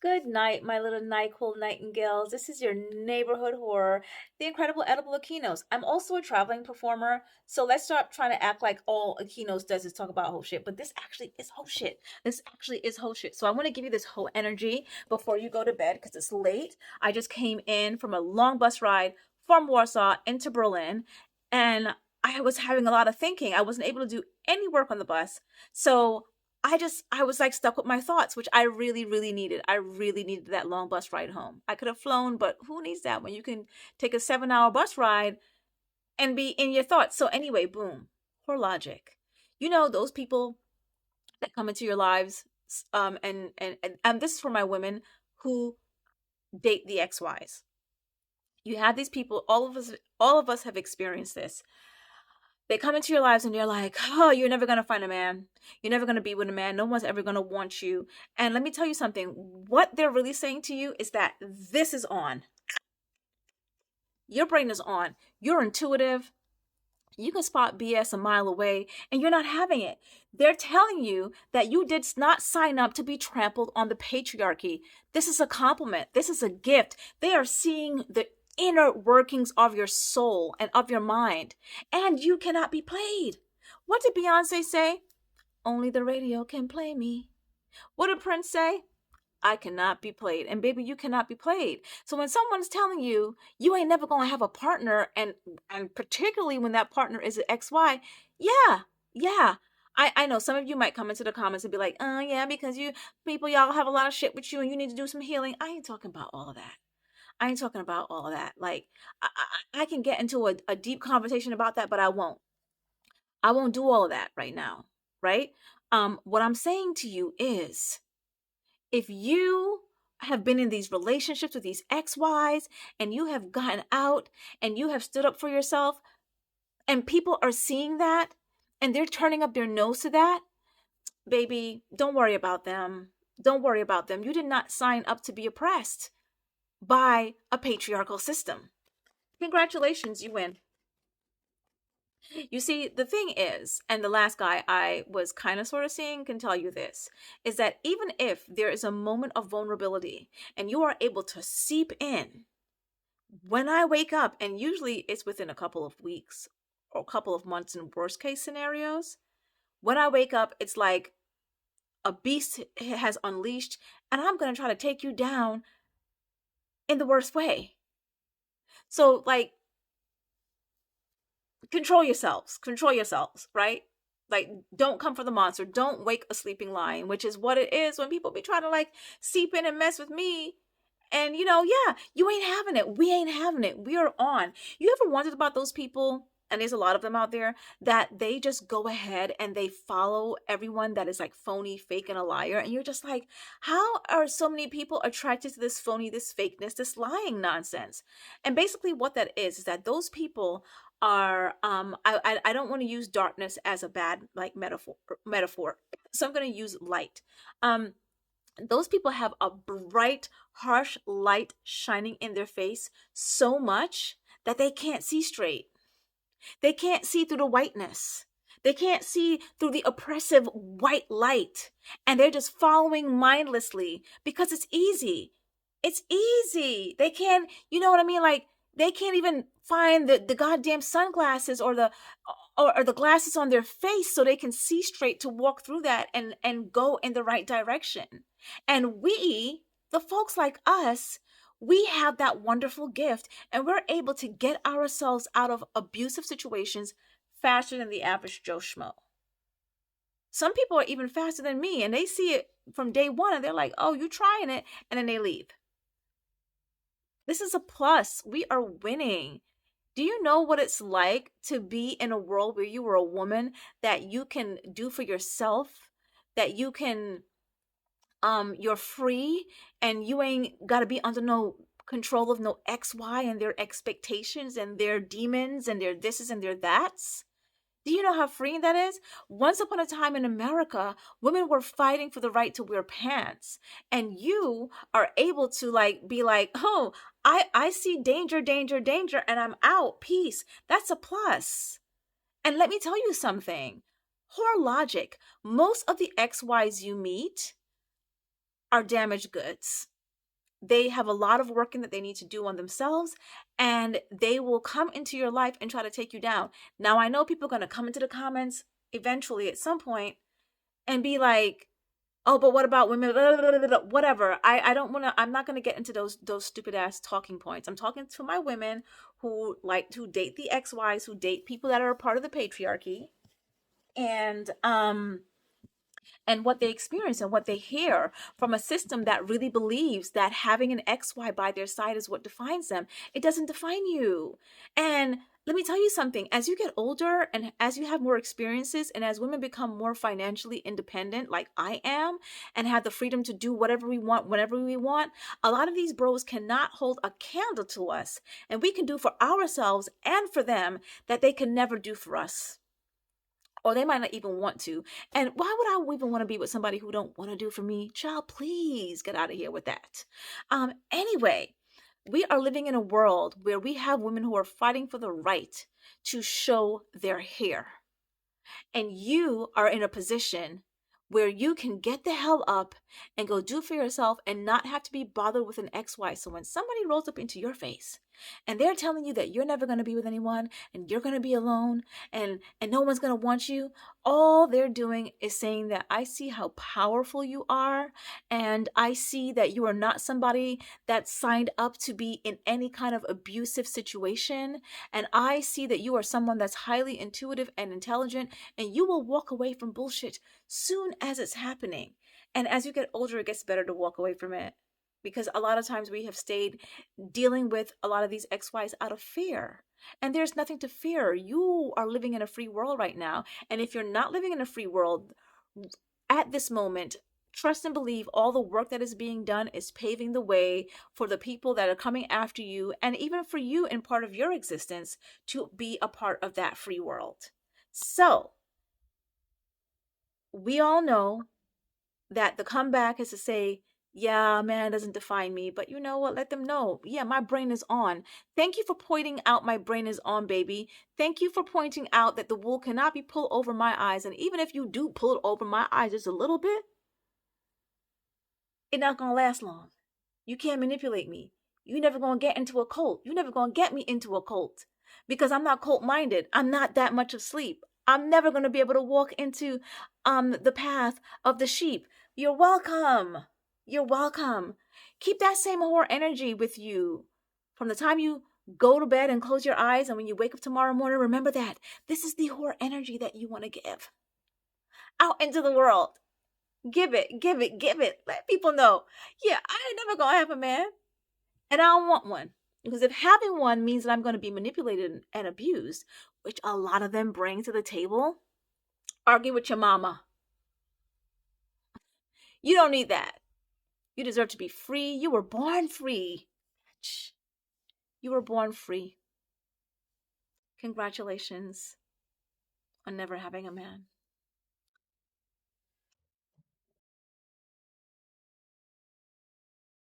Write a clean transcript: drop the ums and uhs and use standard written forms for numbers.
Good night, my little NyQuil nightingales. This is your neighborhood horror, the incredible edible Akinos. I'm also a traveling performer, so let's stop trying to act like all Akinos does is talk about whole shit. But this actually is whole shit. This actually is whole shit. So I want to give you this whole energy before you go to bed because it's late. I just came in from a long bus ride from Warsaw into Berlin, and I was having a lot of thinking. I wasn't able to do any work on the bus, so I was like stuck with my thoughts, which I really, really needed. I really needed that long bus ride home. I could have flown, but who needs that when you can take a 7 hour bus ride and be in your thoughts? So anyway, boom, poor logic. You know, those people that come into your lives, and this is for my women who date the XYs. You have these people, all of us have experienced this. They come into your lives and you're like, oh, you're never going to find a man. You're never going to be with a man. No one's ever going to want you. And let me tell you something. What they're really saying to you is that this is on. Your brain is on. You're intuitive. You can spot BS a mile away and you're not having it. They're telling you that you did not sign up to be trampled on the patriarchy. This is a compliment. This is a gift. They are seeing the inner workings of your soul and of your mind, and you cannot be played. What did Beyonce say? Only the radio can play me. What did Prince say? I cannot be played. And baby, you cannot be played. So when someone's telling you you ain't never gonna have a partner, and particularly when that partner is an XY, yeah, yeah. I know some of you might come into the comments and be like, oh yeah, because you people y'all have a lot of shit with you and you need to do some healing. I ain't talking about all of that. I ain't talking about all of that. Like I can get into a deep conversation about that, but I won't. I won't do all of that right now. Right? What I'm saying to you is if you have been in these relationships with these XYs and you have gotten out and you have stood up for yourself and people are seeing that and they're turning up their nose to that, baby, don't worry about them. Don't worry about them. You did not sign up to be oppressed by a patriarchal system. Congratulations, you win. You see, the thing is, and the last guy I was kind of sort of seeing can tell you this, is that even if there is a moment of vulnerability and you are able to seep in, when I wake up, and usually it's within a couple of weeks or a couple of months in worst case scenarios, when I wake up, it's like a beast has unleashed and I'm going to try to take you down in the worst way. So, like, control yourselves, right? Like, don't come for the monster, don't wake a sleeping lion, which is what it is when people be trying to like seep in and mess with me. And yeah, you ain't having it, we ain't having it, we are on. You ever wondered about those people, and there's a lot of them out there, that they just go ahead and they follow everyone that is like phony, fake, and a liar, and you're just like, how are so many people attracted to this phony, this fakeness, this lying nonsense? And basically what that is that those people are I don't want to use darkness as a bad like metaphor, so I'm going to use light. Those people have a bright, harsh light shining in their face so much that they can't see straight. They can't see through the whiteness. They can't see through the oppressive white light. And they're just following mindlessly because it's easy. It's easy. They can't, you know what I mean? Like, they can't even find the goddamn sunglasses or the glasses on their face so they can see straight to walk through that and go in the right direction. And we, the folks like us, we have that wonderful gift and we're able to get ourselves out of abusive situations faster than the average Joe Schmo. Some people are even faster than me and they see it from day one and they're like, oh, you trying it, and then they leave. This is a plus. We are winning. Do you know what it's like to be in a world where you were a woman, that you can do for yourself, that you can you're free and you ain't got to be under no control of no XY and their expectations and their demons and their thises and their that's? Do you know how freeing that is? Once upon a time in America, women were fighting for the right to wear pants. And you are able to like be like, oh, I see danger, danger, danger, and I'm out. Peace. That's a plus. And let me tell you something. Horror logic. Most of the XYs you meet are damaged goods. They have a lot of working that they need to do on themselves, and they will come into your life and try to take you down. Now, I know people are going to come into the comments eventually at some point and be like, oh, but what about women? Whatever. I don't want to, I'm not going to get into those stupid ass talking points. I'm talking to my women who date the XYs, who date people that are a part of the patriarchy. And what they experience and what they hear from a system that really believes that having an XY by their side is what defines them. It doesn't define you. And let me tell you something, as you get older and as you have more experiences and as women become more financially independent, like I am, and have the freedom to do whatever we want, whenever we want, a lot of these bros cannot hold a candle to us. And we can do for ourselves and for them that they can never do for us, or they might not even want to. And why would I even want to be with somebody who don't want to do for me? Child, please get out of here with that. Anyway, we are living in a world where we have women who are fighting for the right to show their hair. And you are in a position where you can get the hell up and go do for yourself and not have to be bothered with an XY. So when somebody rolls up into your face and they're telling you that you're never going to be with anyone and you're going to be alone and no one's going to want you, all they're doing is saying that I see how powerful you are, and I see that you are not somebody that signed up to be in any kind of abusive situation, and I see that you are someone that's highly intuitive and intelligent, and you will walk away from bullshit soon as it's happening. And as you get older, it gets better to walk away from it, because a lot of times we have stayed dealing with a lot of these XYs out of fear. And there's nothing to fear. You are living in a free world right now. And if you're not living in a free world at this moment, trust and believe all the work that is being done is paving the way for the people that are coming after you, and even for you in part of your existence, to be a part of that free world. So we all know that the comeback is to say, yeah, man doesn't define me, but you know what? Let them know. Yeah, my brain is on. Thank you for pointing out my brain is on, baby. Thank you for pointing out that the wool cannot be pulled over my eyes. And even if you do pull it over my eyes just a little bit, it's not going to last long. You can't manipulate me. You never going to get into a cult. You never going to get me into a cult, because I'm not cult minded. I'm not that much of sleep. I'm never going to be able to walk into the path of the sheep. You're welcome. You're welcome. Keep that same whore energy with you from the time you go to bed and close your eyes, and when you wake up tomorrow morning, remember that this is the whore energy that you want to give out into the world. Give it, give it, give it. Let people know, yeah, I ain't never gonna have a man, and I don't want one. Because if having one means that I'm going to be manipulated and abused, which a lot of them bring to the table, argue with your mama. You don't need that. You deserve to be free. You were born free. You were born free. Congratulations on never having a man.